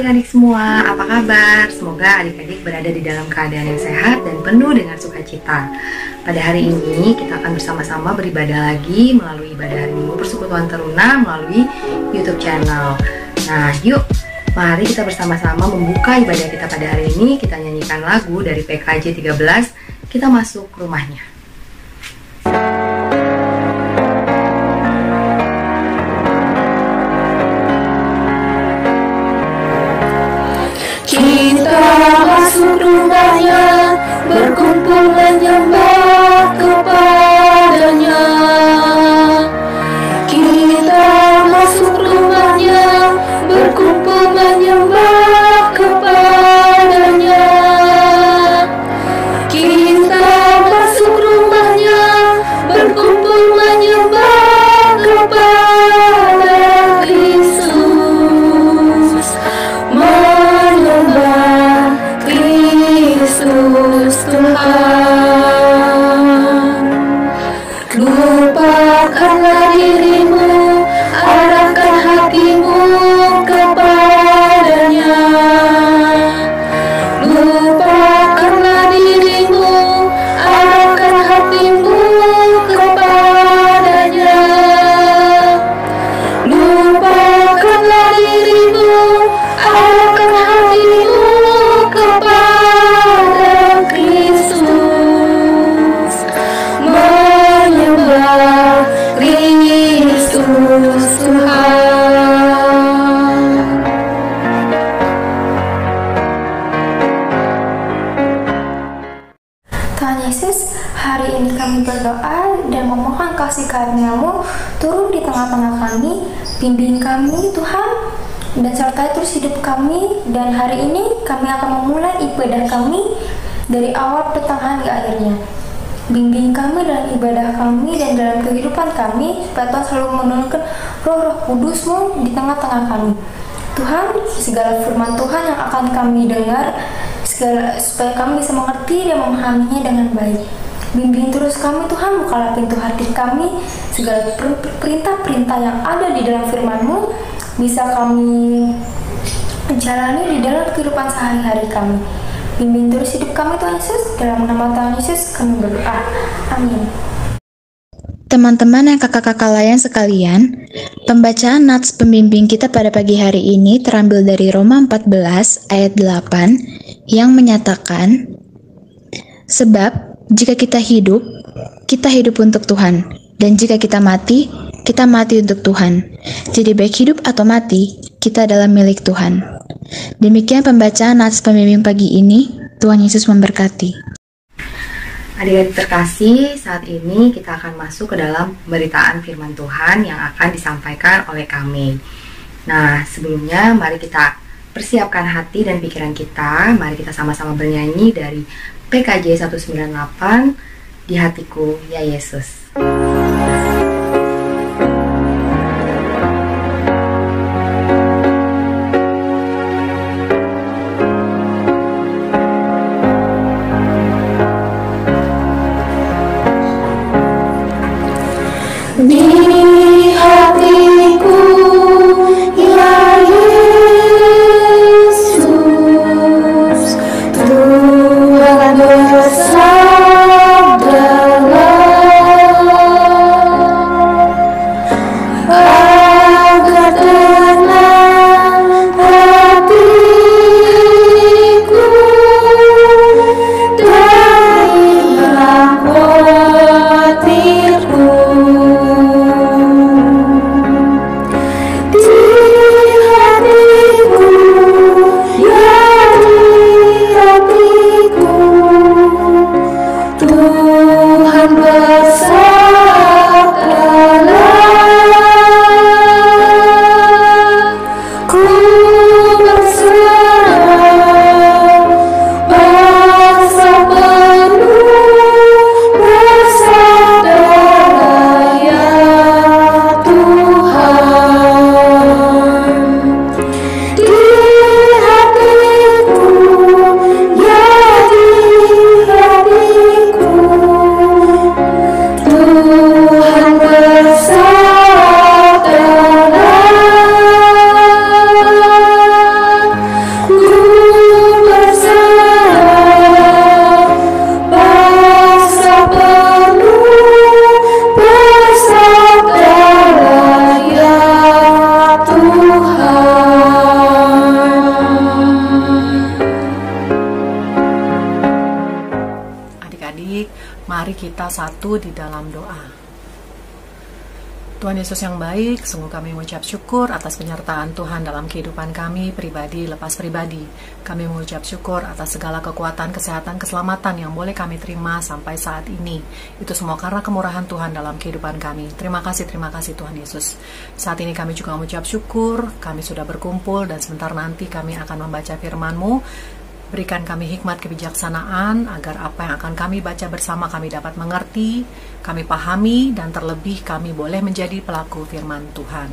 adik-adik semua, apa kabar? Semoga adik-adik berada di dalam keadaan yang sehat dan penuh dengan sukacita. Pada hari ini kita akan bersama-sama beribadah lagi melalui ibadah hari Minggu Persekutuan Teruna melalui YouTube channel. Nah, yuk mari kita bersama-sama membuka ibadah kita pada hari ini. Kita nyanyikan lagu dari PKJ 13, Kita Masuk Rumahnya. Kita masuk rumahnya, berkumpul menyembah kepadanya. Kita masuk rumahnya, berkumpul menyembah kepadanya. Kita masuk rumahnya, berkumpul menyembah kepada Kristus. Menyembah Kristus Tuhan. Lupakanlah dirimu, arahkan hatimu kepadanya. Lupakanlah dirimu, arahkan hatimu kepadanya. Lupakanlah dirimu, arahkan hatimu kepada Kristus. Menyembah Kristus Tuhan. Tuhan Yesus, hari ini kami berdoa dan memohon kasih karunia-Mu turun di tengah-tengah kami, bimbing kami Tuhan, dan sertai terus hidup kami. Dan hari ini kami akan memulai ibadah kami dari awal pertengahan ke akhirnya. Bimbing kami dalam ibadah kami dan dalam kehidupan kami, supaya Tuhan selalu menurunkan roh-roh kudus-Mu di tengah-tengah kami. Tuhan, segala firman Tuhan yang akan kami dengar, supaya kami bisa mengerti dan memahaminya dengan baik. Bimbing terus kami Tuhan, bukalah pintu hati kami, segala perintah-perintah yang ada di dalam firman-Mu bisa kami jalani di dalam kehidupan sehari-hari kami. Bimbing terus hidup kami Tuhan Yesus, dalam nama Tuhan Yesus kami berdoa. Amin. Teman-teman dan kakak-kakak layan sekalian, pembacaan nats pembimbing kita pada pagi hari ini terambil dari Roma 14 ayat 8 yang menyatakan, sebab jika kita hidup untuk Tuhan, dan jika kita mati untuk Tuhan. Jadi baik hidup atau mati, kita adalah milik Tuhan. Demikian pembacaan nats pembimbing pagi ini. Tuhan Yesus memberkati. Adik-adik terkasih, saat ini kita akan masuk ke dalam pemberitaan firman Tuhan yang akan disampaikan oleh kami. Nah, sebelumnya mari kita persiapkan hati dan pikiran kita. Mari kita sama-sama bernyanyi dari PKJ 198, Di Hatiku Ya Yesus. Di hatiku ya Yesus, Tuhan bersabdalah, agar tenang hatiku dan hilang khawatirku. Tuhan adik-adik, mari kita satu di dalam doa. Tuhan Yesus yang baik, sungguh kami mengucap syukur atas penyertaan Tuhan dalam kehidupan kami pribadi lepas pribadi. Kami mengucap syukur atas segala kekuatan, kesehatan, keselamatan yang boleh kami terima sampai saat ini. Itu semua karena kemurahan Tuhan dalam kehidupan kami. Terima kasih Tuhan Yesus. Saat ini kami juga mengucap syukur, kami sudah berkumpul dan sebentar nanti kami akan membaca firman-Mu. Berikan kami hikmat kebijaksanaan agar apa yang akan kami baca bersama kami dapat mengerti, kami pahami, dan terlebih kami boleh menjadi pelaku firman Tuhan.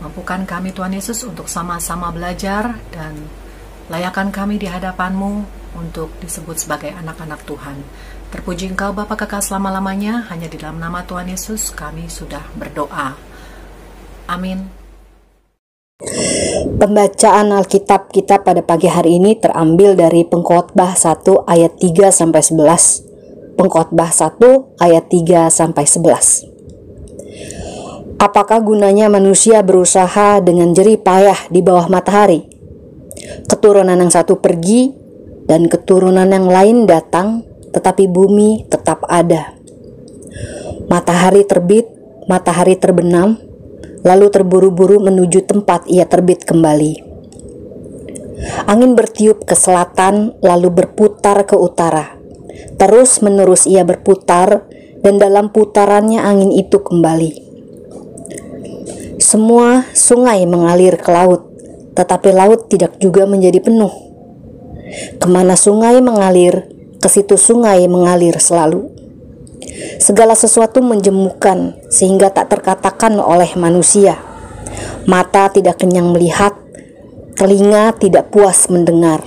Mampukan kami Tuhan Yesus untuk sama-sama belajar dan layakan kami di hadapan-Mu untuk disebut sebagai anak-anak Tuhan. Terpuji Engkau Bapa kekal selama-lamanya, hanya di dalam nama Tuhan Yesus kami sudah berdoa. Amin. Pembacaan Alkitab kita pada pagi hari ini terambil dari Pengkhotbah 1 ayat 3-11. Pengkhotbah 1 ayat 3-11. Apakah gunanya manusia berusaha dengan jerih payah di bawah matahari? Keturunan yang satu pergi dan keturunan yang lain datang, tetapi bumi tetap ada. Matahari terbit, matahari terbenam, lalu terburu-buru menuju tempat ia terbit kembali. Angin bertiup ke selatan, lalu berputar ke utara. Terus menerus ia berputar, dan dalam putarannya angin itu kembali. Semua sungai mengalir ke laut, tetapi laut tidak juga menjadi penuh. Kemana sungai mengalir, ke situ sungai mengalir selalu. Segala sesuatu menjemukan sehingga tak terkatakan oleh manusia. Mata tidak kenyang melihat, telinga tidak puas mendengar.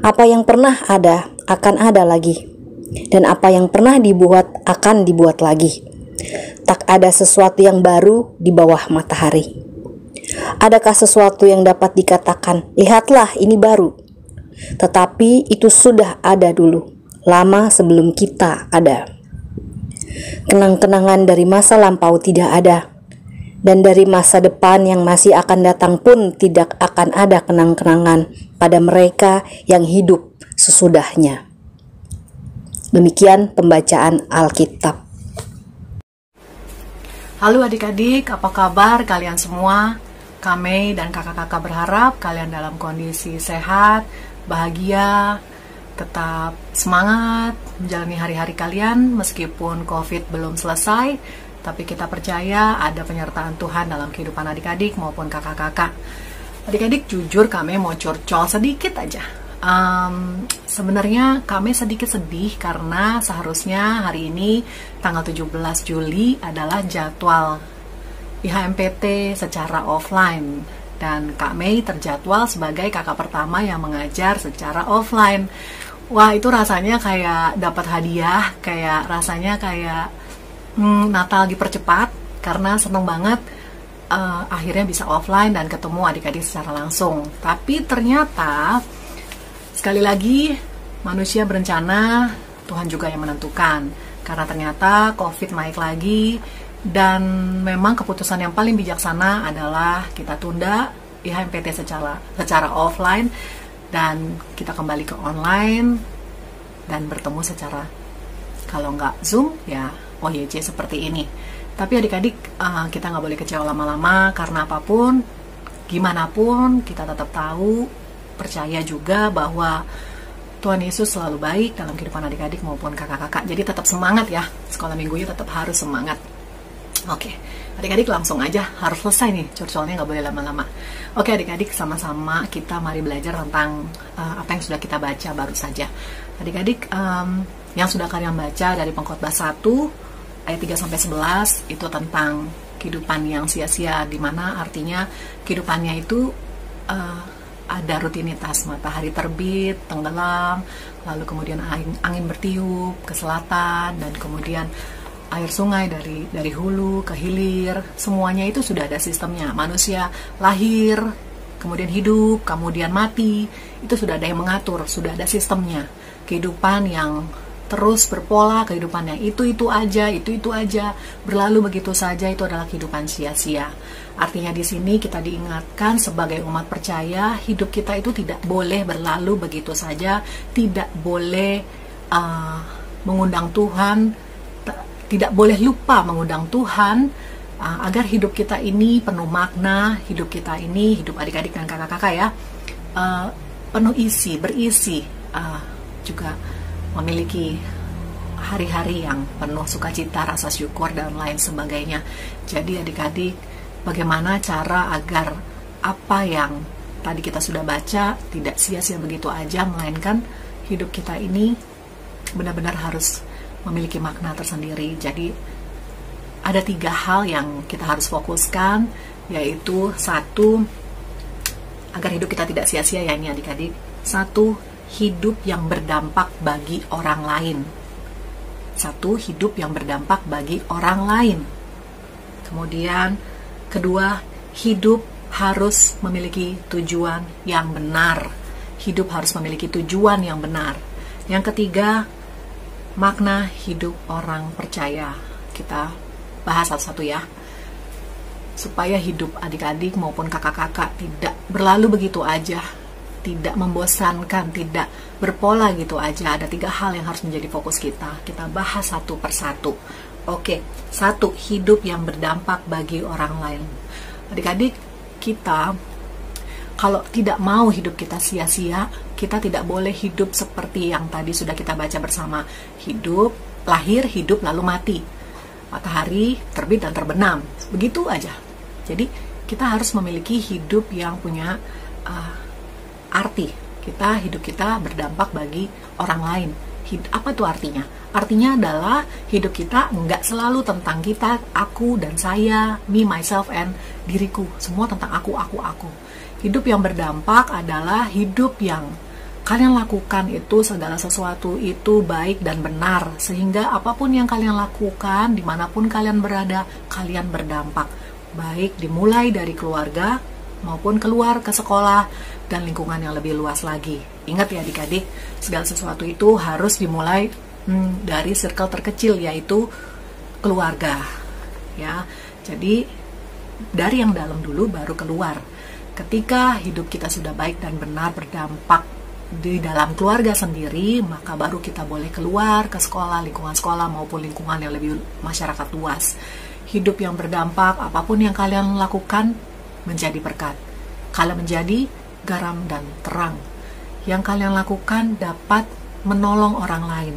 Apa yang pernah ada akan ada lagi, dan apa yang pernah dibuat akan dibuat lagi. Tak ada sesuatu yang baru di bawah matahari. Adakah sesuatu yang dapat dikatakan, lihatlah ini baru? Tetapi itu sudah ada dulu, lama sebelum kita ada. Kenang-kenangan dari masa lampau tidak ada, dan dari masa depan yang masih akan datang pun tidak akan ada kenang-kenangan pada mereka yang hidup sesudahnya. Demikian pembacaan Alkitab. Halo adik-adik, apa kabar kalian semua? Kami dan kakak-kakak berharap kalian dalam kondisi sehat, bahagia, tetap semangat menjalani hari-hari kalian meskipun COVID belum selesai, tapi kita percaya ada penyertaan Tuhan dalam kehidupan adik-adik maupun kakak-kakak. Adik-adik, jujur kami mau curcol sedikit aja. Sebenarnya kami sedikit sedih karena seharusnya hari ini tanggal 17 Juli adalah jadwal IHMPT secara offline, dan Kak Mei terjadwal sebagai kakak pertama yang mengajar secara offline. Wah, itu rasanya kayak dapat hadiah, kayak rasanya kayak Natal dipercepat karena seneng banget akhirnya bisa offline dan ketemu adik-adik secara langsung. Tapi ternyata sekali lagi manusia berencana, Tuhan juga yang menentukan. Karena ternyata COVID naik lagi, dan memang keputusan yang paling bijaksana adalah kita tunda IHMPT secara offline, dan kita kembali ke online dan bertemu secara, kalau nggak Zoom ya OYC seperti ini. Tapi adik-adik, kita nggak boleh kecewa lama-lama, karena apapun, gimana pun kita tetap tahu, percaya juga bahwa Tuhan Yesus selalu baik dalam kehidupan adik-adik maupun kakak-kakak. Jadi tetap semangat ya, sekolah minggunya tetap harus semangat. Oke, adik-adik langsung aja, harus selesai nih, curcolnya nggak boleh lama-lama. Oke adik-adik, sama-sama kita mari belajar tentang apa yang sudah kita baca baru saja. Adik-adik, yang sudah kalian baca dari Pengkhotbah 1 ayat 3-11 itu tentang kehidupan yang sia-sia, dimana artinya kehidupannya itu ada rutinitas, matahari terbit, tenggelam, lalu kemudian angin bertiup ke selatan, dan kemudian air sungai dari hulu ke hilir, semuanya itu sudah ada sistemnya. Manusia lahir, kemudian hidup, kemudian mati, itu sudah ada yang mengatur, sudah ada sistemnya. Kehidupan yang terus berpola, kehidupan yang itu aja, berlalu begitu saja, itu adalah kehidupan sia-sia. Artinya di sini kita diingatkan sebagai umat percaya, hidup kita itu tidak boleh berlalu begitu saja, tidak boleh mengundang Tuhan, tidak boleh lupa mengundang Tuhan, agar hidup kita ini penuh makna, hidup kita ini, hidup adik-adik dan kakak-kakak ya, penuh isi, berisi, juga memiliki hari-hari yang penuh sukacita, rasa syukur, dan lain sebagainya. Jadi adik-adik, bagaimana cara agar apa yang tadi kita sudah baca tidak sia-sia begitu aja, melainkan hidup kita ini benar-benar harus memiliki makna tersendiri. Jadi ada 3 hal yang kita harus fokuskan, yaitu 1, agar hidup kita tidak sia-sia ya ini adik-adik. 1, hidup yang berdampak bagi orang lain. 1, hidup yang berdampak bagi orang lain. Kemudian, 2, hidup harus memiliki tujuan yang benar. Hidup harus memiliki tujuan yang benar. Yang 3, makna hidup orang percaya. Kita bahas satu-satu ya, supaya hidup adik-adik maupun kakak-kakak tidak berlalu begitu aja, tidak membosankan, tidak berpola gitu aja. Ada 3 hal yang harus menjadi fokus kita. Kita bahas satu persatu. Oke, 1, hidup yang berdampak bagi orang lain. Adik-adik, kita kalau tidak mau hidup kita sia-sia, kita tidak boleh hidup seperti yang tadi sudah kita baca bersama. Hidup, lahir, hidup, lalu mati. Matahari terbit dan terbenam, begitu aja. Jadi kita harus memiliki hidup yang punya arti. Hidup kita berdampak bagi orang lain. Apa tuh artinya? Artinya adalah hidup kita nggak selalu tentang kita, aku dan saya, me, myself, and diriku. Semua tentang aku. Hidup yang berdampak adalah hidup yang kalian lakukan itu, segala sesuatu itu baik dan benar, sehingga apapun yang kalian lakukan, dimanapun kalian berada, kalian berdampak. Baik dimulai dari keluarga, maupun keluar ke sekolah, dan lingkungan yang lebih luas lagi. Ingat ya adik-adik, segala sesuatu itu harus dimulai dari circle terkecil, yaitu keluarga. Ya, jadi dari yang dalam dulu baru keluar. Ketika hidup kita sudah baik dan benar, berdampak di dalam keluarga sendiri, maka baru kita boleh keluar ke sekolah, lingkungan sekolah maupun lingkungan yang lebih masyarakat luas. Hidup yang berdampak, apapun yang kalian lakukan menjadi berkat. Kalian menjadi garam dan terang. Yang kalian lakukan dapat menolong orang lain,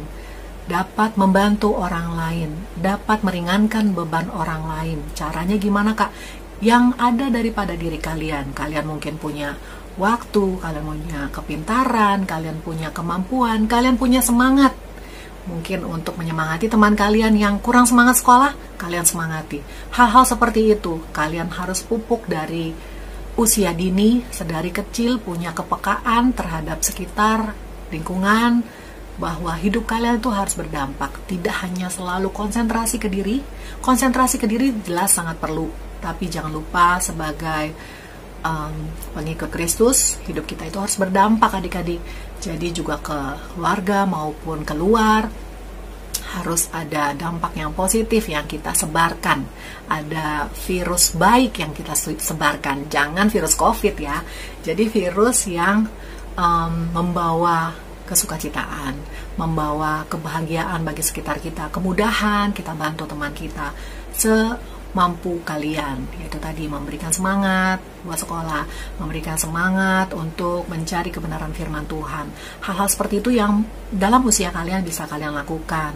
dapat membantu orang lain, dapat meringankan beban orang lain. Caranya gimana kak? Yang ada daripada diri kalian. Kalian mungkin punya waktu, kalian punya kepintaran, kalian punya kemampuan, kalian punya semangat. Mungkin untuk menyemangati teman kalian yang kurang semangat sekolah, kalian semangati. Hal-hal seperti itu, kalian harus pupuk dari usia dini, sedari kecil punya kepekaan terhadap sekitar, lingkungan, bahwa hidup kalian itu harus berdampak. Tidak hanya selalu konsentrasi ke diri. Konsentrasi ke diri jelas sangat perlu, tapi jangan lupa sebagai pengikut Kristus, hidup kita itu harus berdampak adik-adik. Jadi juga ke keluarga maupun keluar harus ada dampak yang positif yang kita sebarkan. Ada virus baik yang kita sebarkan. Jangan virus COVID ya. Jadi virus yang membawa kesukacitaan, membawa kebahagiaan bagi sekitar kita, kemudahan, kita bantu teman kita semampu kalian, yaitu tadi memberikan semangat buat sekolah, memberikan semangat untuk mencari kebenaran firman Tuhan. Hal-hal seperti itu yang dalam usia kalian bisa kalian lakukan.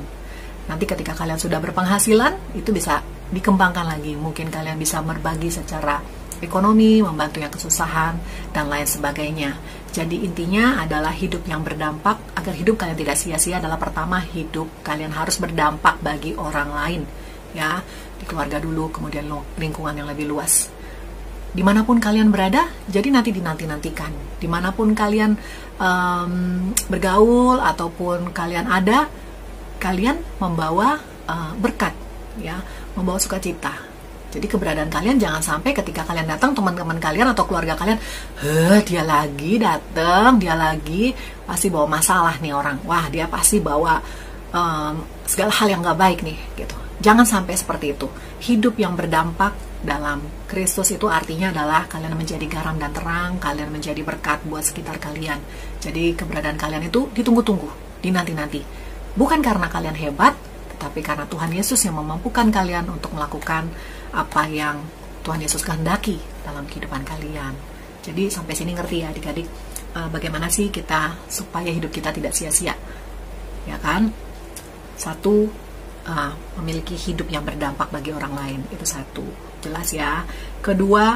Nanti ketika kalian sudah berpenghasilan, itu bisa dikembangkan lagi. Mungkin kalian bisa berbagi secara ekonomi, membantu yang kesusahan, dan lain sebagainya. Jadi intinya adalah hidup yang berdampak. Agar hidup kalian tidak sia-sia adalah pertama, hidup kalian harus berdampak bagi orang lain. Ya, di keluarga dulu, kemudian lingkungan yang lebih luas. Dimanapun kalian berada, jadi nanti dinanti-nantikan. Dimanapun kalian bergaul ataupun kalian ada, kalian membawa berkat, ya, membawa sukacita. Jadi keberadaan kalian jangan sampai ketika kalian datang, teman-teman kalian atau keluarga kalian, dia lagi datang, dia lagi pasti bawa masalah nih orang. Wah, dia pasti bawa segala hal yang gak baik nih, gitu. Jangan sampai seperti itu. Hidup yang berdampak dalam Kristus itu artinya adalah kalian menjadi garam dan terang, kalian menjadi berkat buat sekitar kalian. Jadi keberadaan kalian itu ditunggu-tunggu, dinanti-nanti. Bukan karena kalian hebat, tetapi karena Tuhan Yesus yang memampukan kalian untuk melakukan apa yang Tuhan Yesus kehendaki dalam kehidupan kalian. Jadi sampai sini ngerti ya adik-adik, bagaimana sih kita supaya hidup kita tidak sia-sia, ya kan? Satu, memiliki hidup yang berdampak bagi orang lain, itu satu, jelas ya. Kedua,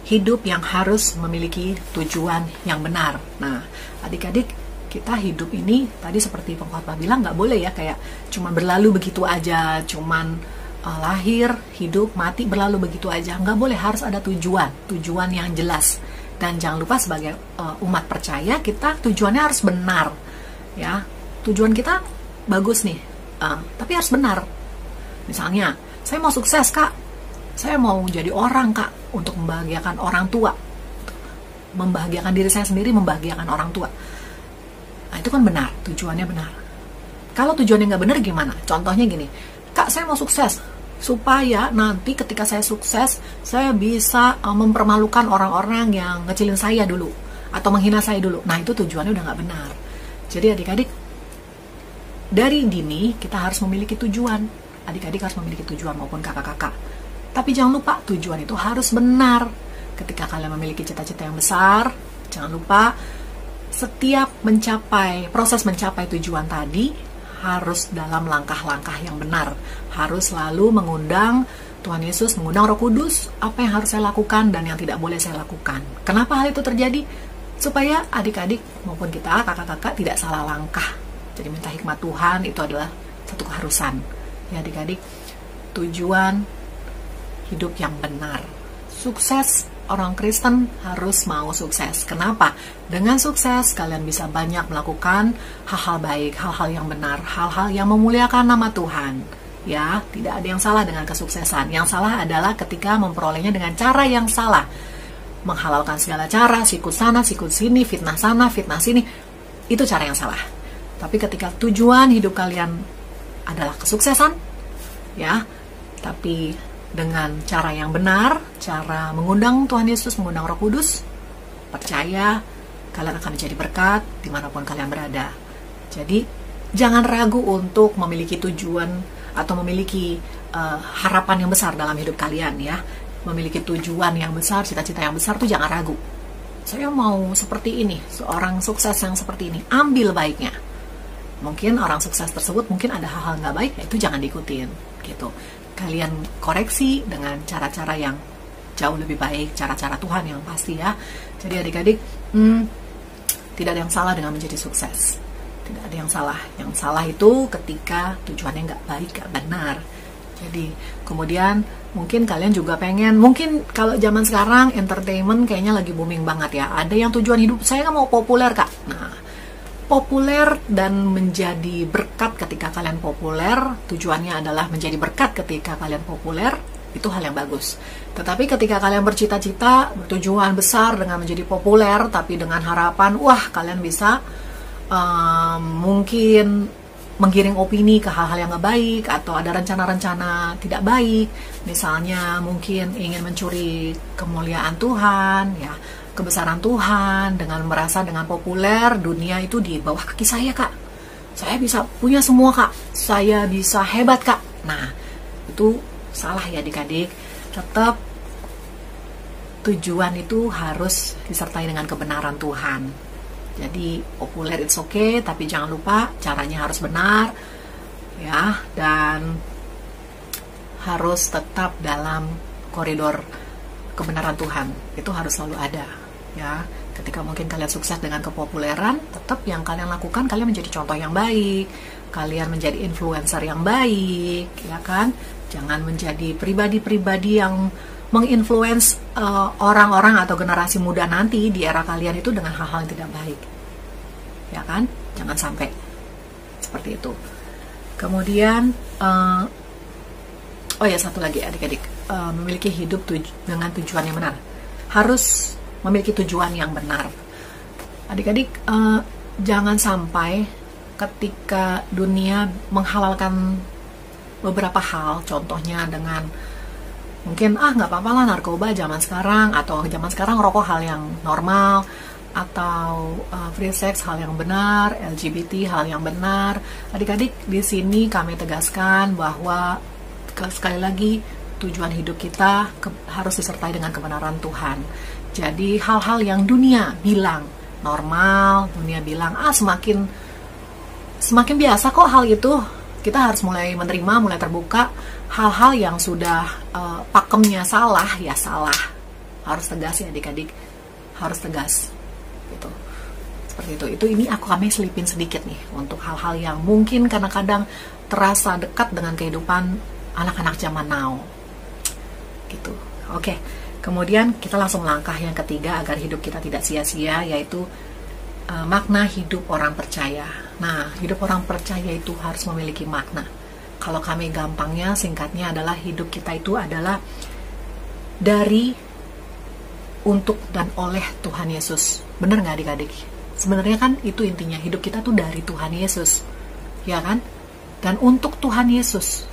hidup yang harus memiliki tujuan yang benar. Nah, adik-adik, kita hidup ini tadi seperti pengkhotbah bilang, nggak boleh ya kayak cuman berlalu begitu aja, cuman lahir, hidup, mati, berlalu begitu aja. Nggak boleh, harus ada tujuan yang jelas. Dan jangan lupa sebagai umat percaya, kita tujuannya harus benar, ya. Tujuan kita bagus nih, tapi harus benar. Misalnya, saya mau sukses kak, saya mau jadi orang kak, untuk membahagiakan orang tua, membahagiakan diri saya sendiri, membahagiakan orang tua. Nah, itu kan benar, tujuannya benar. Kalau tujuannya nggak benar gimana? Contohnya gini, kak saya mau sukses, supaya nanti ketika saya sukses, saya bisa mempermalukan orang-orang yang ngecilin saya dulu, atau menghina saya dulu. Nah, itu tujuannya udah nggak benar. Jadi adik-adik, dari dini kita harus memiliki tujuan. Adik-adik harus memiliki tujuan maupun kakak-kakak. Tapi jangan lupa, tujuan itu harus benar. Ketika kalian memiliki cita-cita yang besar, jangan lupa setiap proses mencapai tujuan tadi harus dalam langkah-langkah yang benar. Harus selalu mengundang Tuhan Yesus, mengundang Roh Kudus, apa yang harus saya lakukan dan yang tidak boleh saya lakukan. Kenapa hal itu terjadi? Supaya adik-adik maupun kita, kakak-kakak, tidak salah langkah. Jadi minta hikmat Tuhan itu adalah satu keharusan. Ya adik-adik, tujuan hidup yang benar. Sukses, orang Kristen harus mau sukses. Kenapa? Dengan sukses kalian bisa banyak melakukan hal-hal baik, hal-hal yang benar, hal-hal yang memuliakan nama Tuhan. Ya, tidak ada yang salah dengan kesuksesan. Yang salah adalah ketika memperolehnya dengan cara yang salah. Menghalalkan segala cara, sikut sana, sikut sini, fitnah sana, fitnah sini. Itu cara yang salah. Tapi ketika tujuan hidup kalian adalah kesuksesan, ya, tapi dengan cara yang benar, cara mengundang Tuhan Yesus, mengundang Roh Kudus, percaya kalian akan menjadi berkat dimanapun kalian berada. Jadi jangan ragu untuk memiliki tujuan atau memiliki harapan yang besar dalam hidup kalian ya. Memiliki tujuan yang besar, cita-cita yang besar tuh jangan ragu. Saya mau seperti ini, seorang sukses yang seperti ini, ambil baiknya. Mungkin orang sukses tersebut mungkin ada hal-hal nggak baik, itu jangan diikutin gitu. Kalian koreksi dengan cara-cara yang jauh lebih baik, cara-cara Tuhan yang pasti ya. Jadi adik-adik, tidak ada yang salah dengan menjadi sukses. Tidak ada yang salah. Yang salah itu ketika tujuannya nggak baik, nggak benar. Jadi kemudian mungkin kalian juga pengen, mungkin kalau zaman sekarang entertainment kayaknya lagi booming banget ya. Ada yang tujuan hidup, saya mau populer kak. Nah, populer dan menjadi berkat ketika kalian populer, tujuannya adalah menjadi berkat ketika kalian populer, itu hal yang bagus. Tetapi ketika kalian bercita-cita, bertujuan besar dengan menjadi populer, tapi dengan harapan, wah kalian bisa mungkin menggiring opini ke hal-hal yang gak baik, atau ada rencana-rencana tidak baik, misalnya mungkin ingin mencuri kemuliaan Tuhan, ya, kebesaran Tuhan, dengan merasa dengan populer dunia itu di bawah kaki saya kak, saya bisa punya semua kak, saya bisa hebat kak. Nah itu salah ya adik-adik. Tetap tujuan itu harus disertai dengan kebenaran Tuhan. Jadi populer it's okay, tapi jangan lupa caranya harus benar ya, dan harus tetap dalam koridor kebenaran Tuhan. Itu harus selalu ada ya. Ketika mungkin kalian sukses dengan kepopuleran, tetap yang kalian lakukan, kalian menjadi contoh yang baik, kalian menjadi influencer yang baik, ya kan? Jangan menjadi pribadi-pribadi yang menginfluence orang-orang atau generasi muda nanti di era kalian itu dengan hal-hal yang tidak baik, ya kan? Jangan sampai seperti itu. Kemudian oh ya, satu lagi adik-adik, memiliki hidup dengan tujuan yang benar. Harus memiliki tujuan yang benar. Adik-adik, jangan sampai ketika dunia menghalalkan beberapa hal, contohnya dengan mungkin nggak apa-apa lah narkoba zaman sekarang, atau zaman sekarang rokok hal yang normal, atau free sex hal yang benar, LGBT hal yang benar. Adik-adik, di sini kami tegaskan bahwa sekali lagi tujuan hidup kita harus disertai dengan kebenaran Tuhan. Jadi hal-hal yang dunia bilang normal, dunia bilang semakin biasa kok hal itu, kita harus mulai menerima, mulai terbuka. Hal-hal yang sudah pakemnya salah, ya salah. Harus tegas ya adik-adik, harus tegas. Gitu. Seperti itu. Ini kami selipin sedikit nih untuk hal-hal yang mungkin kadang-kadang terasa dekat dengan kehidupan anak-anak zaman now. Gitu. Oke. Kemudian kita langsung langkah yang ketiga agar hidup kita tidak sia-sia, yaitu makna hidup orang percaya. Nah, hidup orang percaya itu harus memiliki makna. Kalau kami gampangnya, singkatnya adalah hidup kita itu adalah dari, untuk, dan oleh Tuhan Yesus. Bener nggak adik-adik? Sebenarnya kan itu intinya, hidup kita tuh dari Tuhan Yesus, ya kan? Dan untuk Tuhan Yesus,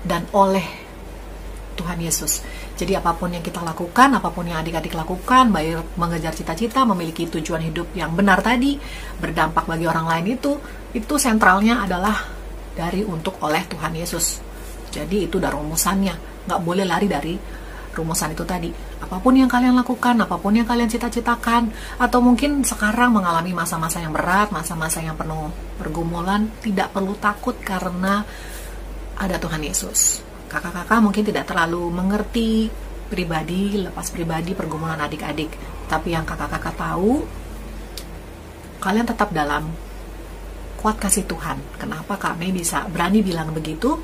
dan oleh Tuhan Yesus. Jadi apapun yang kita lakukan, apapun yang adik-adik lakukan, baik mengejar cita-cita, memiliki tujuan hidup yang benar tadi, berdampak bagi orang lain, itu sentralnya adalah dari, untuk, oleh Tuhan Yesus. Jadi itu udah rumusannya, nggak boleh lari dari rumusan itu tadi. Apapun yang kalian lakukan, apapun yang kalian cita-citakan, atau mungkin sekarang mengalami masa-masa yang berat, masa-masa yang penuh pergumulan, tidak perlu takut karena ada Tuhan Yesus. Kakak-kakak mungkin tidak terlalu mengerti lepas pribadi pergumulan adik-adik, tapi yang kakak-kakak tahu, kalian tetap dalam kuat kasih Tuhan. Kenapa kami bisa berani bilang begitu?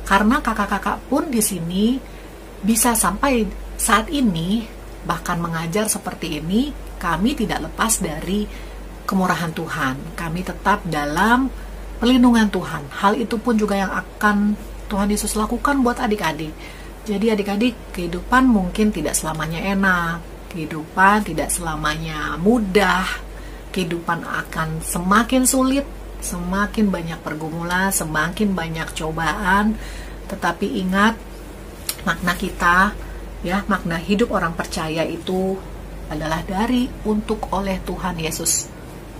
Karena kakak-kakak pun di sini bisa sampai saat ini bahkan mengajar seperti ini, kami tidak lepas dari kemurahan Tuhan. Kami tetap dalam perlindungan Tuhan. Hal itu pun juga yang akan Tuhan Yesus lakukan buat adik-adik. Jadi adik-adik, kehidupan mungkin tidak selamanya enak, kehidupan tidak selamanya mudah, kehidupan akan semakin sulit, semakin banyak pergumulan, semakin banyak cobaan. Tetapi ingat, makna kita, ya, makna hidup orang percaya itu adalah dari, untuk, oleh Tuhan Yesus.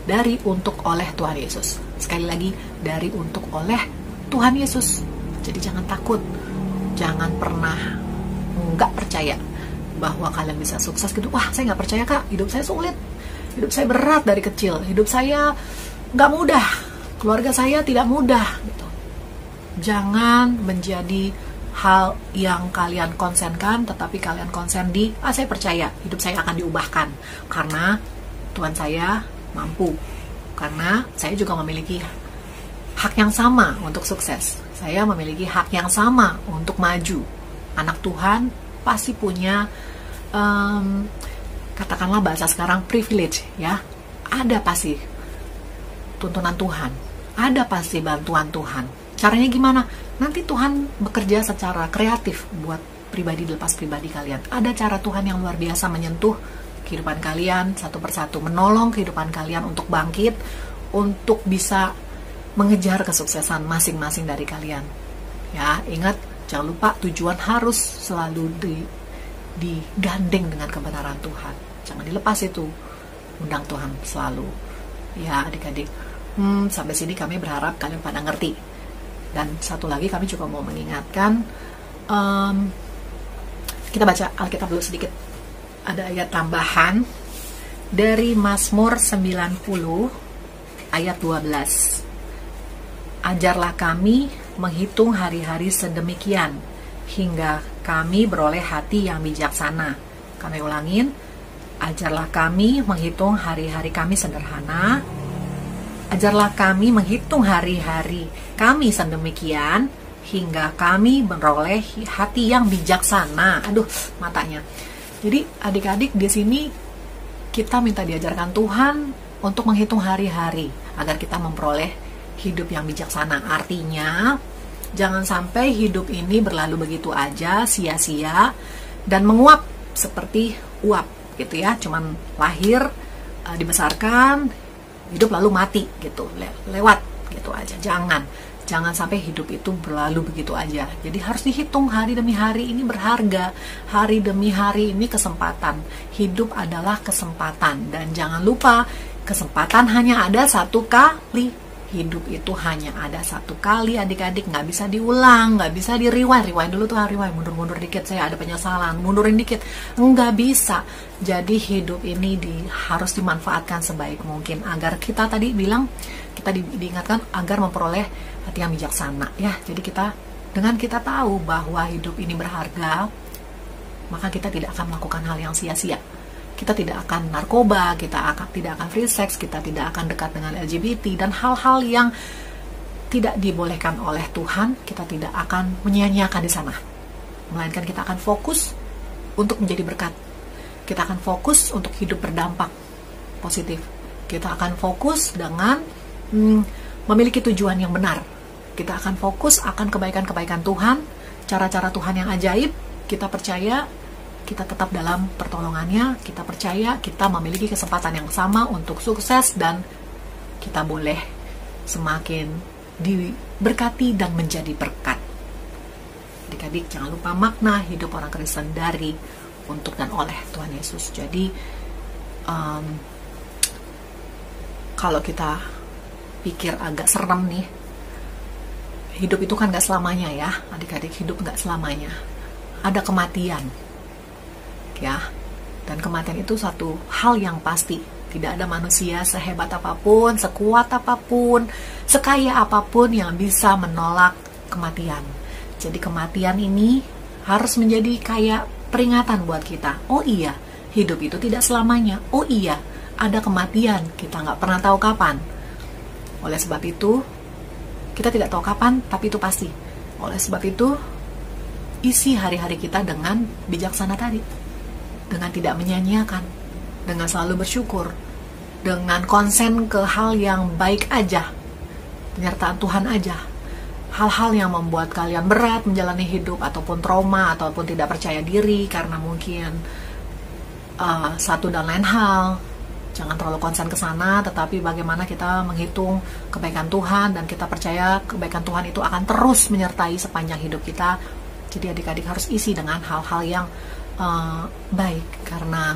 Dari, untuk, oleh Tuhan Yesus. Sekali lagi, dari, untuk, oleh Tuhan Yesus. Jadi jangan takut, jangan pernah nggak percaya bahwa kalian bisa sukses gitu. Wah, saya nggak percaya kak, hidup saya sulit, hidup saya berat dari kecil, hidup saya nggak mudah, keluarga saya tidak mudah gitu. Jangan menjadi hal yang kalian konsenkan, tetapi kalian konsen di, saya percaya hidup saya akan diubahkan karena Tuhan saya mampu, karena saya juga memiliki hak yang sama untuk sukses, saya memiliki hak yang sama untuk maju. Anak Tuhan pasti punya katakanlah bahasa sekarang privilege, ya, ada pasti tuntunan Tuhan, ada pasti bantuan Tuhan. Caranya gimana? Nanti Tuhan bekerja secara kreatif buat pribadi lepas pribadi kalian. Ada cara Tuhan yang luar biasa menyentuh kehidupan kalian satu persatu, menolong kehidupan kalian untuk bangkit, untuk bisa mengejar kesuksesan masing-masing dari kalian. Ya, ingat, jangan lupa tujuan harus selalu digandeng dengan kebenaran Tuhan. Jangan dilepas itu, undang Tuhan selalu. Ya, adik-adik, sampai sini kami berharap kalian pada ngerti. Dan satu lagi kami juga mau mengingatkan, kita baca Alkitab dulu sedikit. Ada ayat tambahan dari Mazmur 90 ayat 12. Ajarlah kami menghitung hari-hari sedemikian, hingga kami beroleh hati yang bijaksana. Kami ulangin, ajarlah kami menghitung hari-hari kami sederhana. Ajarlah kami menghitung hari-hari kami sedemikian, hingga kami beroleh hati yang bijaksana. Aduh, matanya. Jadi adik-adik di sini kita minta diajarkan Tuhan untuk menghitung hari-hari agar kita memperoleh hidup yang bijaksana. Artinya, jangan sampai hidup ini berlalu begitu aja, sia-sia dan menguap seperti uap gitu ya. Cuman lahir, dibesarkan, hidup lalu mati gitu, lewat gitu aja. Jangan. Jangan sampai hidup itu berlalu begitu aja. Jadi harus dihitung, hari demi hari ini berharga. Hari demi hari ini kesempatan. Hidup adalah kesempatan. Dan jangan lupa, kesempatan hanya ada satu kali. Hidup itu hanya ada satu kali, adik-adik. Nggak bisa diulang, nggak bisa di-rewind. Rewind dulu tuh, rewind, mundur-mundur dikit, saya ada penyesalan, mundurin dikit. Nggak bisa. Jadi hidup ini harus dimanfaatkan sebaik mungkin. Agar kita tadi bilang, kita diingatkan agar memperoleh hati yang bijaksana, ya. Jadi dengan kita tahu bahwa hidup ini berharga, maka kita tidak akan melakukan hal yang sia-sia. Kita tidak akan narkoba, tidak akan free sex, kita tidak akan dekat dengan LGBT dan hal-hal yang tidak dibolehkan oleh Tuhan. Kita tidak akan menyia-nyiakan di sana, melainkan kita akan fokus untuk menjadi berkat. Kita akan fokus untuk hidup berdampak positif. Kita akan fokus dengan memiliki tujuan yang benar. Kita akan fokus akan kebaikan-kebaikan Tuhan, cara-cara Tuhan yang ajaib. Kita percaya kita tetap dalam pertolongannya, kita percaya kita memiliki kesempatan yang sama untuk sukses, dan kita boleh semakin diberkati dan menjadi berkat. Adik-adik, jangan lupa makna hidup orang Kristen dari, untuk, dan oleh Tuhan Yesus. Jadi kalau kita pikir agak serem nih, hidup itu kan gak selamanya ya adik-adik. Hidup gak selamanya, ada kematian ya, dan kematian itu satu hal yang pasti. Tidak ada manusia sehebat apapun, sekuat apapun, sekaya apapun yang bisa menolak kematian. Jadi kematian ini harus menjadi kayak peringatan buat kita. Oh iya, hidup itu tidak selamanya. Oh iya, ada kematian, kita nggak pernah tahu kapan. Oleh sebab itu, kita tidak tahu kapan, tapi itu pasti. Oleh sebab itu, isi hari-hari kita dengan bijaksana tadi, dengan tidak menyia-nyiakan, dengan selalu bersyukur, dengan konsen ke hal yang baik aja, penyertaan Tuhan aja. Hal-hal yang membuat kalian berat menjalani hidup, ataupun trauma, ataupun tidak percaya diri karena mungkin satu dan lain hal, jangan terlalu konsen ke sana, tetapi bagaimana kita menghitung kebaikan Tuhan, dan kita percaya kebaikan Tuhan itu akan terus menyertai sepanjang hidup kita. Jadi adik-adik harus isi dengan hal-hal yang baik, karena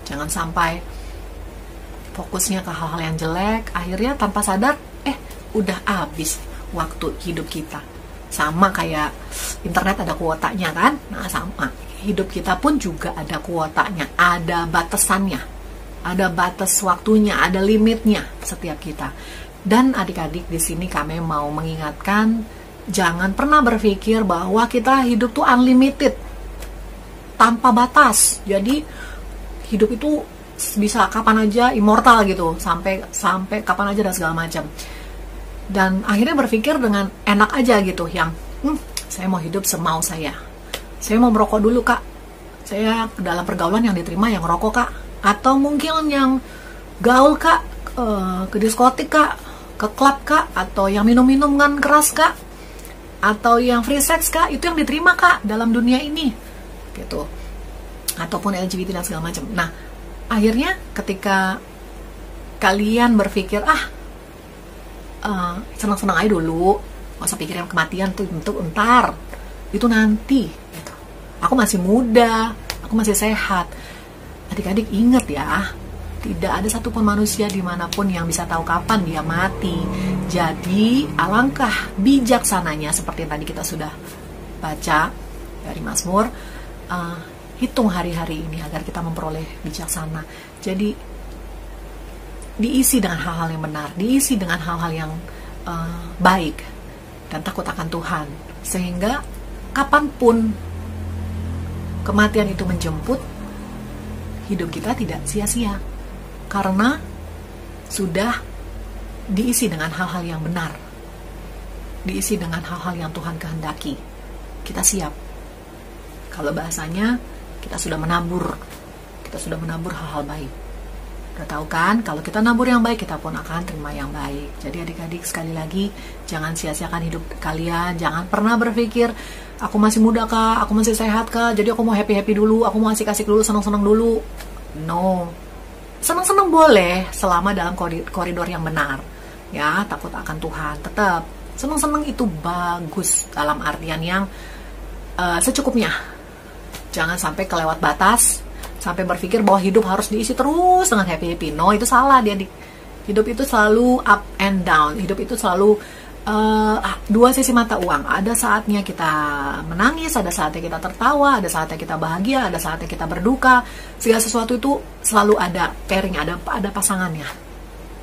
jangan sampai fokusnya ke hal-hal yang jelek, akhirnya tanpa sadar udah habis waktu hidup kita. Sama kayak internet ada kuotanya kan. Nah sama, hidup kita pun juga ada kuotanya, ada batasannya, ada batas waktunya, ada limitnya setiap kita. Dan adik-adik, di sini kami mau mengingatkan, jangan pernah berpikir bahwa kita hidup tuh unlimited, tanpa batas. Jadi hidup itu bisa kapan aja, immortal gitu, sampai kapan aja dan segala macam. Dan akhirnya berpikir dengan enak aja gitu, yang saya mau hidup semau saya mau merokok dulu kak, saya dalam pergaulan yang diterima yang rokok kak, atau mungkin yang gaul kak, ke diskotik kak, ke klub kak, atau yang minum-minum kan keras kak, atau yang free sex kak, itu yang diterima kak dalam dunia ini gitu, ataupun LGBT dan segala macam. Nah akhirnya ketika kalian berpikir senang-senang aja dulu, gak usah pikirin kematian tuh untuk entar, itu nanti gitu. Aku masih muda, aku masih sehat. Adik-adik ingat ya, tidak ada satupun manusia dimanapun yang bisa tahu kapan dia mati. Jadi alangkah bijaksananya, seperti yang tadi kita sudah baca dari Mazmur, hitung hari-hari ini agar kita memperoleh bijaksana. Jadi diisi dengan hal-hal yang benar, diisi dengan hal-hal yang baik, dan takut akan Tuhan, sehingga kapanpun kematian itu menjemput, hidup kita tidak sia-sia, karena sudah diisi dengan hal-hal yang benar, diisi dengan hal-hal yang Tuhan kehendaki. Kita siap. Kalau bahasanya, kita sudah menabur hal-hal baik. Udah tahu kan, kalau kita nabur yang baik, kita pun akan terima yang baik. Jadi adik-adik, sekali lagi, jangan sia-siakan hidup kalian. Jangan pernah berpikir, aku masih muda kah, aku masih sehat kah, jadi aku mau happy-happy dulu, aku mau asik-asik dulu, senang-senang dulu. No, senang-senang boleh selama dalam koridor yang benar. Ya, takut akan Tuhan, tetap Seneng-seneng itu bagus dalam artian yang secukupnya. Jangan sampai kelewat batas, sampai berpikir bahwa hidup harus diisi terus dengan happy-happy. No, itu salah dia. Hidup itu selalu up and down. Hidup itu selalu dua sisi mata uang. Ada saatnya kita menangis, ada saatnya kita tertawa, ada saatnya kita bahagia, ada saatnya kita berduka. Segala sesuatu itu selalu ada pairing, ada pasangannya.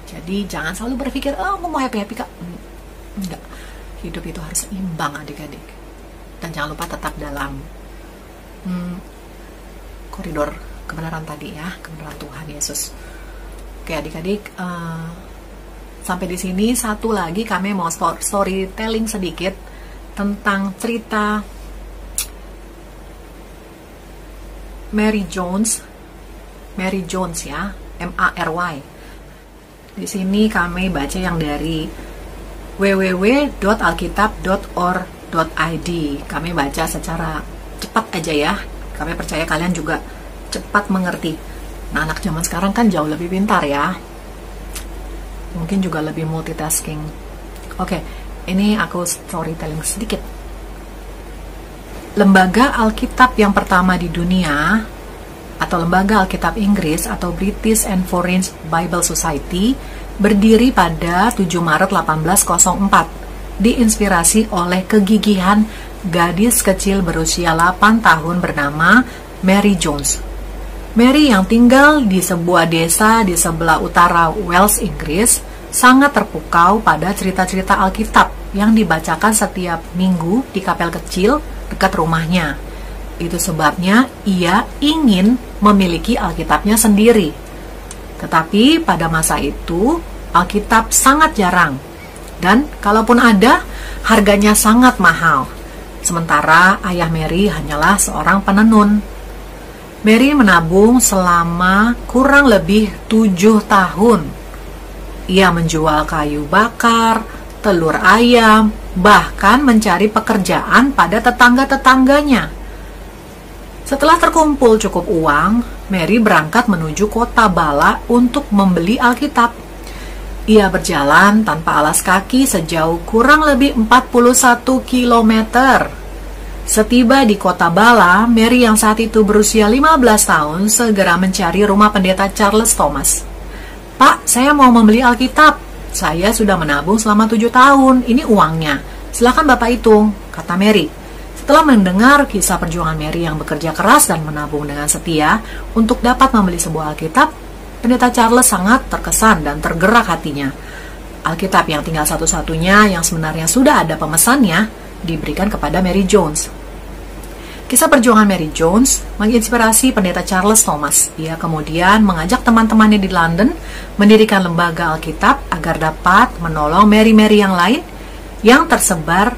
Jadi jangan selalu berpikir, oh aku mau happy-happy kak. Enggak. Hidup itu harus imbang adik-adik. Dan jangan lupa tetap dalam koridor kebenaran tadi ya, kebenaran Tuhan Yesus. Oke adik-adik, sampai di sini satu lagi kami mau storytelling sedikit tentang cerita Mary Jones ya, M-A-R-Y. Di sini kami baca yang dari www.alkitab.org.id. Kami baca secara cepat aja ya. Kami percaya kalian juga cepat mengerti. Nah, anak zaman sekarang kan jauh lebih pintar ya. Mungkin juga lebih multitasking. Oke, ini aku storytelling sedikit. Lembaga Alkitab yang pertama di dunia, atau Lembaga Alkitab Inggris atau British and Foreign Bible Society, berdiri pada 7 Maret 1804, diinspirasi oleh kegigihan gadis kecil berusia 8 tahun bernama Mary Jones. Mary yang tinggal di sebuah desa di sebelah utara Wales, Inggris, sangat terpukau pada cerita-cerita Alkitab yang dibacakan setiap minggu di kapel kecil dekat rumahnya. Itu sebabnya ia ingin memiliki Alkitabnya sendiri. Tetapi pada masa itu, Alkitab sangat jarang. Dan kalaupun ada, harganya sangat mahal. Sementara ayah Mary hanyalah seorang penenun. Mary menabung selama kurang lebih 7 tahun. Ia menjual kayu bakar, telur ayam, bahkan mencari pekerjaan pada tetangga-tetangganya. Setelah terkumpul cukup uang, Mary berangkat menuju kota Bala untuk membeli Alkitab. Ia berjalan tanpa alas kaki sejauh kurang lebih 41 km. Setiba di kota Bala, Mary yang saat itu berusia 15 tahun segera mencari rumah pendeta Charles Thomas. Pak, saya mau membeli Alkitab. Saya sudah menabung selama 7 tahun. Ini uangnya. Silakan Bapak hitung, kata Mary. Setelah mendengar kisah perjuangan Mary yang bekerja keras dan menabung dengan setia untuk dapat membeli sebuah Alkitab, Pendeta Charles sangat terkesan dan tergerak hatinya. Alkitab yang tinggal satu-satunya yang sebenarnya sudah ada pemesannya diberikan kepada Mary Jones. Kisah perjuangan Mary Jones menginspirasi Pendeta Charles Thomas. Ia kemudian mengajak teman-temannya di London mendirikan lembaga Alkitab agar dapat menolong Mary-Mary yang lain yang tersebar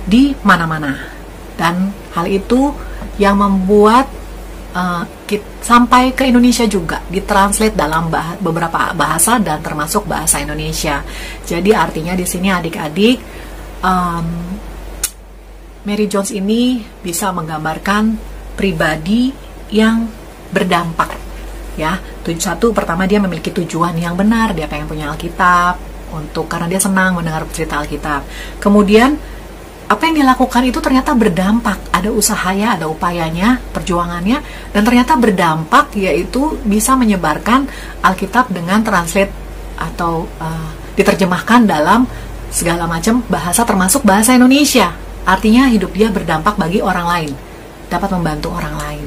di mana-mana. Dan hal itu yang membuat sampai ke Indonesia juga, ditranslate dalam beberapa bahasa dan termasuk bahasa Indonesia. Jadi artinya di sini adik-adik, Mary Jones ini bisa menggambarkan pribadi yang berdampak. Ya, satu, pertama dia memiliki tujuan yang benar, dia pengen punya Alkitab karena dia senang mendengar cerita Alkitab. Kemudian apa yang dilakukan itu ternyata berdampak, ada usahanya, ada upayanya, perjuangannya, dan ternyata berdampak, yaitu bisa menyebarkan Alkitab dengan translate atau diterjemahkan dalam segala macam bahasa termasuk bahasa Indonesia. Artinya hidup dia berdampak bagi orang lain, dapat membantu orang lain.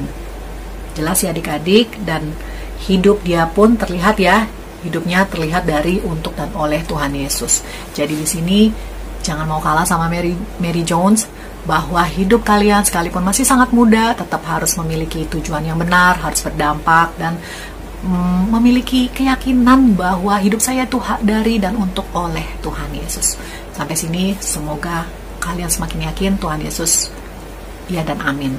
Jelas ya adik-adik, dan hidup dia pun terlihat ya, hidupnya terlihat dari, untuk, dan oleh Tuhan Yesus. Jadi di sini jangan mau kalah sama Mary Jones, bahwa hidup kalian sekalipun masih sangat muda tetap harus memiliki tujuan yang benar, harus berdampak, dan memiliki keyakinan bahwa hidup saya itu dari dan untuk oleh Tuhan Yesus. Sampai sini semoga kalian semakin yakin Tuhan Yesus, ya dan amin.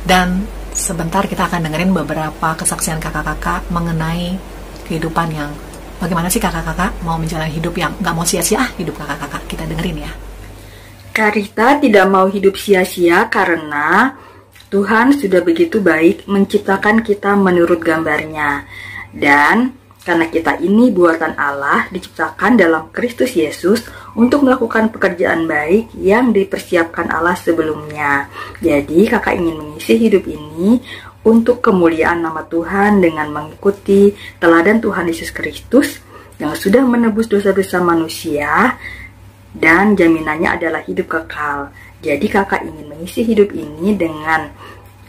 Dan sebentar kita akan dengerin beberapa kesaksian kakak-kakak mengenai kehidupan yang bagaimana sih kakak-kakak mau menjalani hidup yang gak mau sia-sia hidup kakak-kakak. Kita dengerin ya. Karita tidak mau hidup sia-sia karena Tuhan sudah begitu baik menciptakan kita menurut gambarnya. Dan Karena kita ini buatan Allah, diciptakan dalam Kristus Yesus untuk melakukan pekerjaan baik yang dipersiapkan Allah sebelumnya. Jadi kakak ingin mengisi hidup ini untuk kemuliaan nama Tuhan dengan mengikuti teladan Tuhan Yesus Kristus yang sudah menebus dosa-dosa manusia dan jaminannya adalah hidup kekal. Jadi kakak ingin mengisi hidup ini dengan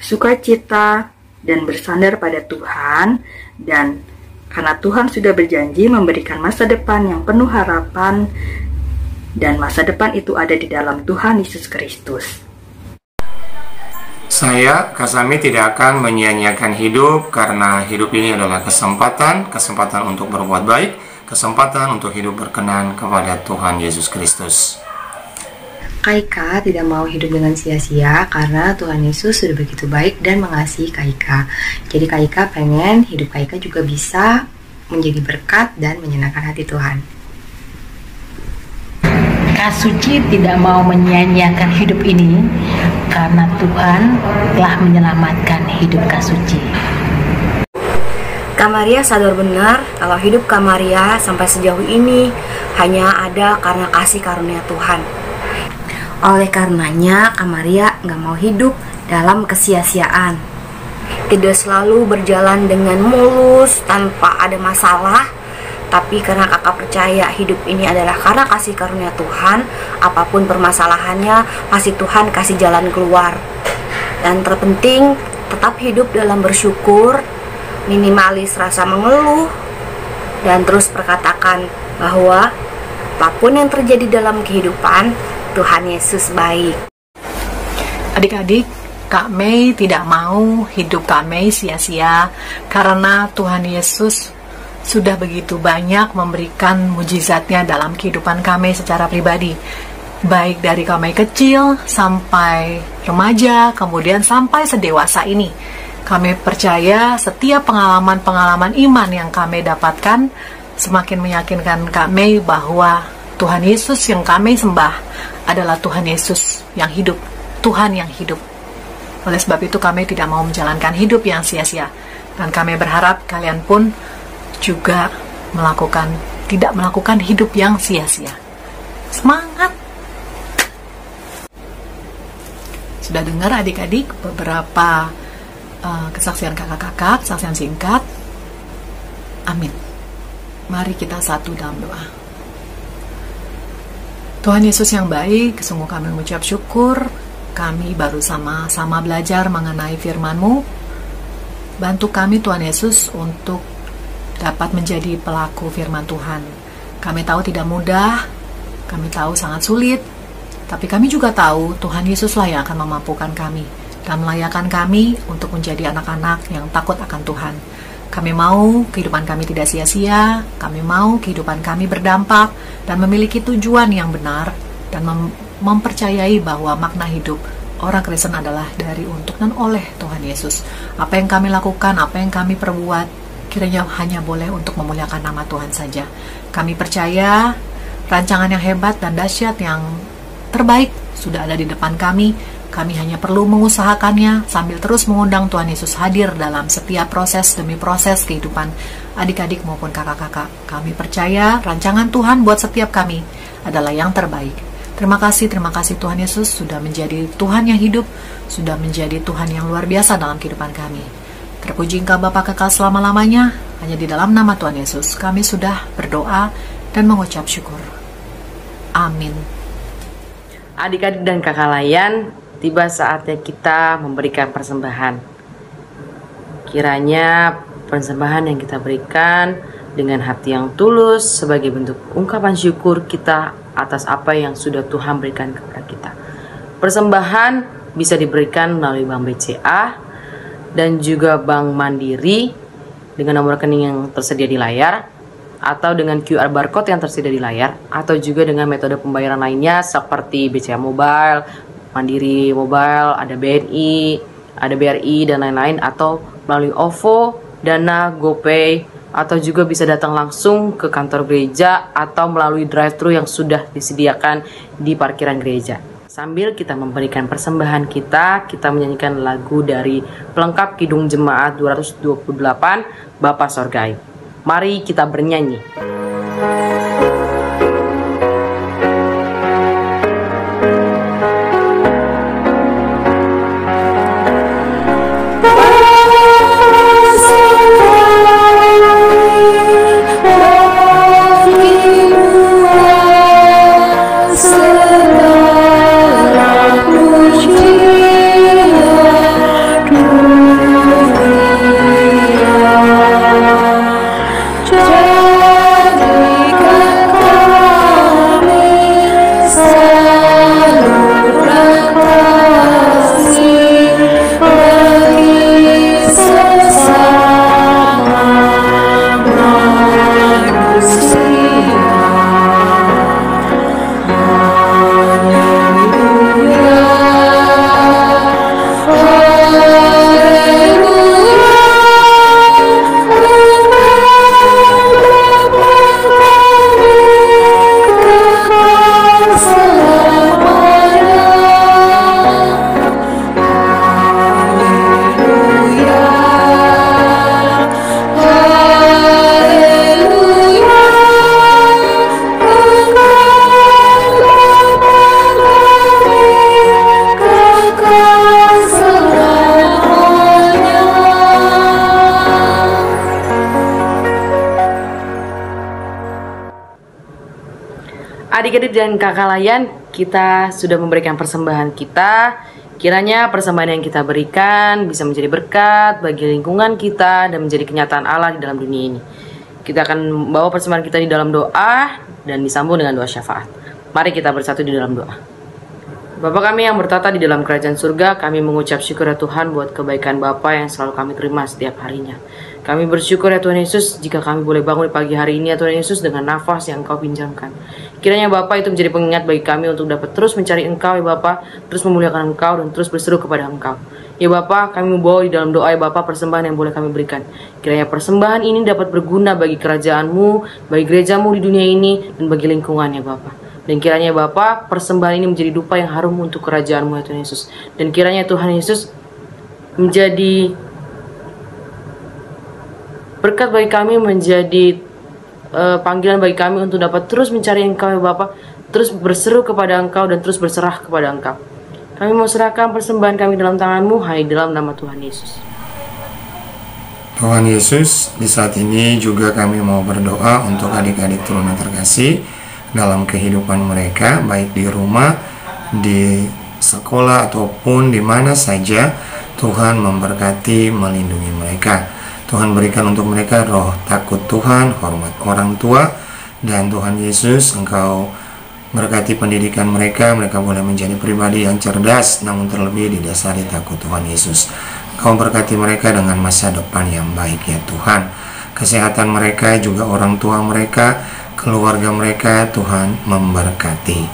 sukacita dan bersandar pada Tuhan, dan karena Tuhan sudah berjanji memberikan masa depan yang penuh harapan, dan masa depan itu ada di dalam Tuhan Yesus Kristus. Saya, Kasami, tidak akan menyia-nyiakan hidup karena hidup ini adalah kesempatan untuk berbuat baik, kesempatan untuk hidup berkenan kepada Tuhan Yesus Kristus. Kaika tidak mau hidup dengan sia-sia karena Tuhan Yesus sudah begitu baik dan mengasihi Kaika. Jadi Kaika pengen hidup Kaika juga bisa menjadi berkat dan menyenangkan hati Tuhan. Kak Suci tidak mau menyia-nyiakan hidup ini karena Tuhan telah menyelamatkan hidup Kak Suci. Kak Maria sadar benar kalau hidup Kak Maria sampai sejauh ini hanya ada karena kasih karunia Tuhan. Oleh karenanya, Kak Maria gak mau hidup dalam kesia-siaan. Tidak selalu berjalan dengan mulus tanpa ada masalah, tapi karena kakak percaya hidup ini adalah karena kasih karunia Tuhan, apapun permasalahannya, pasti Tuhan kasih jalan keluar. Dan terpenting, tetap hidup dalam bersyukur, minimalis rasa mengeluh, dan terus perkatakan bahwa apapun yang terjadi dalam kehidupan, Tuhan Yesus baik. Adik-adik, Kak Mei tidak mau hidup Kak Mei sia-sia karena Tuhan Yesus sudah begitu banyak memberikan mujizatnya dalam kehidupan Kak Mei secara pribadi. Baik dari Kak Mei kecil sampai remaja, kemudian sampai sedewasa ini. Kak Mei percaya setiap pengalaman-pengalaman iman yang Kak Mei dapatkan semakin meyakinkan Kak Mei bahwa Tuhan Yesus yang kami sembah adalah Tuhan Yesus yang hidup, Tuhan yang hidup. Oleh sebab itu kami tidak mau menjalankan hidup yang sia-sia. Dan kami berharap kalian pun juga tidak melakukan hidup yang sia-sia. Semangat! Sudah dengar adik-adik beberapa kesaksian kakak-kakak, kesaksian singkat. Amin. Mari kita satu dalam doa. Tuhan Yesus yang baik, sungguh kami mengucap syukur, kami baru sama-sama belajar mengenai firman-Mu. Bantu kami Tuhan Yesus untuk dapat menjadi pelaku firman Tuhan. Kami tahu tidak mudah, kami tahu sangat sulit, tapi kami juga tahu Tuhan Yesuslah yang akan memampukan kami dan melayakkan kami untuk menjadi anak-anak yang takut akan Tuhan. Kami mau kehidupan kami tidak sia-sia, kami mau kehidupan kami berdampak dan memiliki tujuan yang benar dan mempercayai bahwa makna hidup orang Kristen adalah dari, untuk, dan oleh Tuhan Yesus. Apa yang kami lakukan, apa yang kami perbuat, kiranya hanya boleh untuk memuliakan nama Tuhan saja. Kami percaya rancangan yang hebat dan dahsyat yang terbaik sudah ada di depan kami. Kami hanya perlu mengusahakannya sambil terus mengundang Tuhan Yesus hadir dalam setiap proses demi proses kehidupan adik-adik maupun kakak-kakak. Kami percaya rancangan Tuhan buat setiap kami adalah yang terbaik. Terima kasih Tuhan Yesus sudah menjadi Tuhan yang hidup, sudah menjadi Tuhan yang luar biasa dalam kehidupan kami. Terpuji Engkau Bapa kekal selama-lamanya, hanya di dalam nama Tuhan Yesus kami sudah berdoa dan mengucap syukur. Amin. Adik-adik dan kakak layan, tiba saatnya kita memberikan persembahan. Kiranya persembahan yang kita berikan dengan hati yang tulus sebagai bentuk ungkapan syukur kita atas apa yang sudah Tuhan berikan kepada kita. Persembahan bisa diberikan melalui Bank BCA dan juga Bank Mandiri dengan nomor rekening yang tersedia di layar, atau dengan QR barcode yang tersedia di layar, atau juga dengan metode pembayaran lainnya seperti BCA Mobile, Mandiri Mobile, ada BNI, ada BRI, dan lain-lain, atau melalui OVO, Dana, GoPay, atau juga bisa datang langsung ke kantor gereja atau melalui drive-thru yang sudah disediakan di parkiran gereja. Sambil kita memberikan persembahan kita menyanyikan lagu dari pelengkap Kidung Jemaat 228, Bapa Sorgai. Mari kita bernyanyi. Adik-adik dan kakak layan, kita sudah memberikan persembahan kita. Kiranya persembahan yang kita berikan bisa menjadi berkat bagi lingkungan kita dan menjadi kenyataan Allah di dalam dunia ini. Kita akan membawa persembahan kita di dalam doa dan disambung dengan doa syafaat. Mari kita bersatu di dalam doa. Bapa kami yang bertata di dalam kerajaan surga, kami mengucap syukur ya Tuhan buat kebaikan Bapa yang selalu kami terima setiap harinya. Kami bersyukur ya Tuhan Yesus jika kami boleh bangun di pagi hari ini ya Tuhan Yesus dengan nafas yang Engkau pinjamkan. Kiranya Bapa itu menjadi pengingat bagi kami untuk dapat terus mencari Engkau ya Bapa, terus memuliakan Engkau dan terus berseru kepada Engkau. Ya Bapa, kami membawa di dalam doa ya Bapa persembahan yang boleh kami berikan. Kiranya persembahan ini dapat berguna bagi kerajaan-Mu, bagi gereja-Mu di dunia ini dan bagi lingkungan ya Bapa. Dan kiranya Bapa, persembahan ini menjadi dupa yang harum untuk kerajaan-Mu ya Tuhan Yesus. Dan kiranya Tuhan Yesus menjadi berkat bagi kami, menjadi panggilan bagi kami untuk dapat terus mencari Engkau ya Bapa, terus berseru kepada Engkau dan terus berserah kepada Engkau. Kami mau serahkan persembahan kami dalam tangan-Mu, hai dalam nama Tuhan Yesus. Tuhan Yesus, di saat ini juga kami mau berdoa untuk adik-adik turunan terkasih dalam kehidupan mereka, baik di rumah, di sekolah, ataupun di mana saja. Tuhan memberkati, melindungi mereka. Tuhan berikan untuk mereka roh takut Tuhan, hormat orang tua, dan Tuhan Yesus, Engkau berkati pendidikan mereka. Mereka boleh menjadi pribadi yang cerdas, namun terlebih didasari takut Tuhan Yesus. Engkau berkati mereka dengan masa depan yang baik ya Tuhan. Kesehatan mereka, juga orang tua mereka, keluarga mereka, Tuhan memberkati.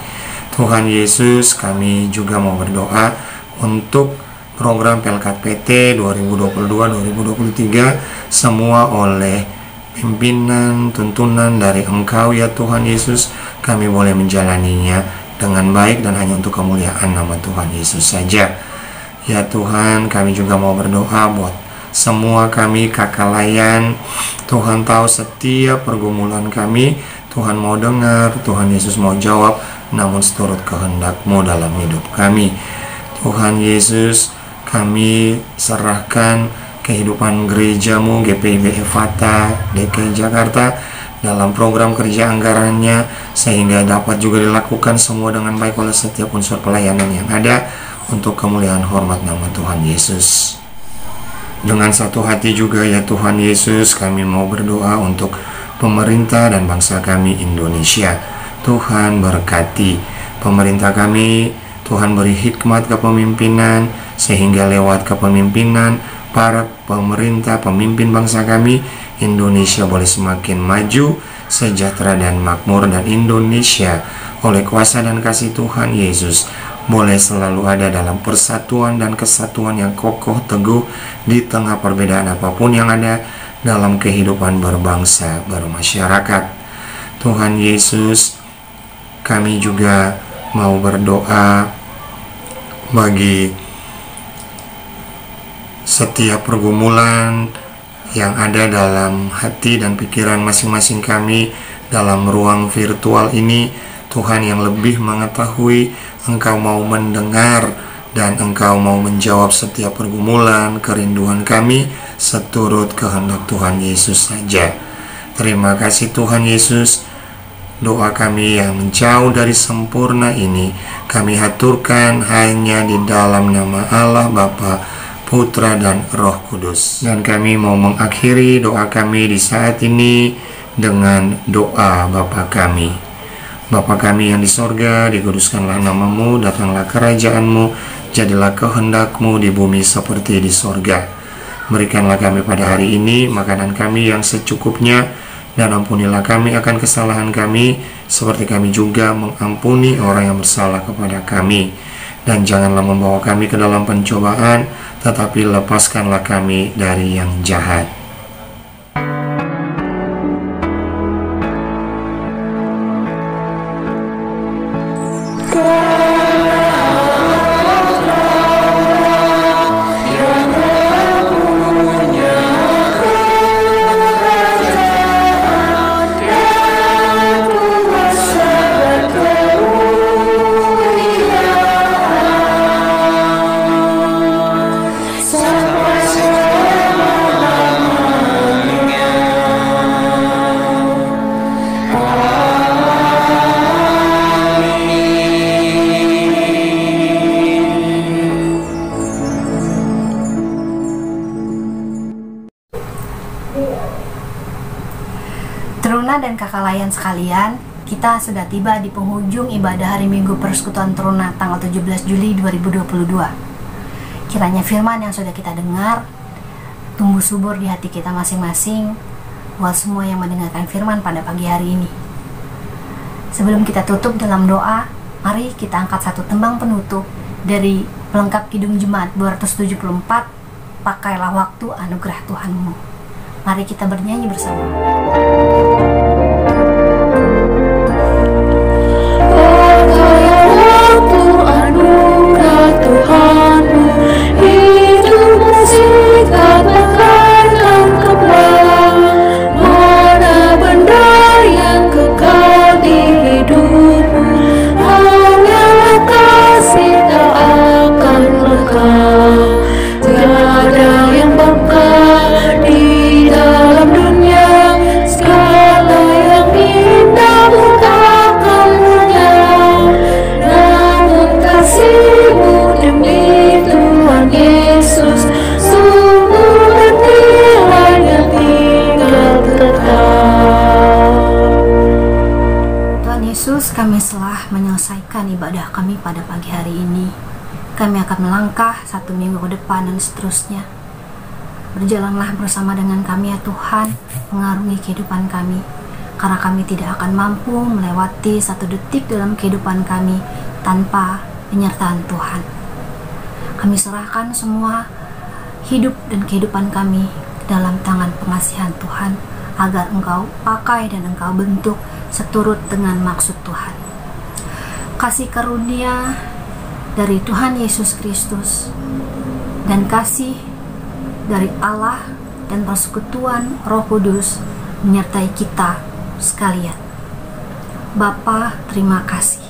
Tuhan Yesus, kami juga mau berdoa untuk program Pelkat PT 2022-2023, semua oleh pimpinan, tuntunan dari Engkau ya Tuhan Yesus. Kami boleh menjalaninya dengan baik dan hanya untuk kemuliaan nama Tuhan Yesus saja. Ya Tuhan, kami juga mau berdoa buat semua kami kakak layan. Tuhan tahu setiap pergumulan kami. Tuhan mau dengar, Tuhan Yesus mau jawab, namun seturut kehendak-Mu dalam hidup kami. Tuhan Yesus, kami serahkan kehidupan gereja-Mu, GPIB Efata, DKI Jakarta, dalam program kerja anggarannya, sehingga dapat juga dilakukan semua dengan baik oleh setiap unsur pelayanan yang ada, untuk kemuliaan hormat nama Tuhan Yesus. Dengan satu hati juga ya Tuhan Yesus, kami mau berdoa untuk pemerintah dan bangsa kami Indonesia. Tuhan berkati pemerintah kami, Tuhan beri hikmat kepemimpinan, sehingga lewat kepemimpinan para pemerintah, pemimpin bangsa kami, Indonesia boleh semakin maju, sejahtera dan makmur, dan Indonesia oleh kuasa dan kasih Tuhan Yesus boleh selalu ada dalam persatuan dan kesatuan yang kokoh teguh di tengah perbedaan apapun yang ada dalam kehidupan berbangsa, bermasyarakat. Tuhan Yesus, kami juga mau berdoa bagi setiap pergumulan yang ada dalam hati dan pikiran masing-masing kami dalam ruang virtual ini. Tuhan yang lebih mengetahui, Engkau mau mendengar dan Engkau mau menjawab setiap pergumulan, kerinduan kami seturut kehendak Tuhan Yesus saja. Terima kasih Tuhan Yesus. Doa kami yang jauh dari sempurna ini kami haturkan hanya di dalam nama Allah Bapa, Putra dan Roh Kudus. Dan kami mau mengakhiri doa kami di saat ini dengan doa Bapa kami. Bapa kami yang di sorga, dikuduskanlah namamu, datanglah kerajaanmu, jadilah kehendakmu di bumi seperti di sorga. Berikanlah kami pada hari ini makanan kami yang secukupnya, dan ampunilah kami akan kesalahan kami, seperti kami juga mengampuni orang yang bersalah kepada kami. Dan janganlah membawa kami ke dalam pencobaan, tetapi lepaskanlah kami dari yang jahat. Teruna dan kakak layan sekalian, kita sudah tiba di penghujung ibadah hari Minggu Persekutuan Teruna tanggal 17 Juli 2022. Kiranya firman yang sudah kita dengar tumbuh subur di hati kita masing-masing buat semua yang mendengarkan firman pada pagi hari ini. Sebelum kita tutup dalam doa, mari kita angkat satu tembang penutup dari pelengkap Kidung Jemaat 274, Pakailah Waktu Anugerah Tuhanmu. Mari kita bernyanyi bersama. Kami telah menyelesaikan ibadah kami pada pagi hari ini. Kami akan melangkah satu minggu ke depan dan seterusnya. Berjalanlah bersama dengan kami ya Tuhan, mengarungi kehidupan kami, karena kami tidak akan mampu melewati satu detik dalam kehidupan kami tanpa penyertaan Tuhan. Kami serahkan semua hidup dan kehidupan kami dalam tangan pengasihan Tuhan, agar Engkau pakai dan Engkau bentuk seturut dengan maksud Tuhan. Kasih karunia dari Tuhan Yesus Kristus dan kasih dari Allah dan persekutuan Roh Kudus menyertai kita sekalian. Bapa, terima kasih.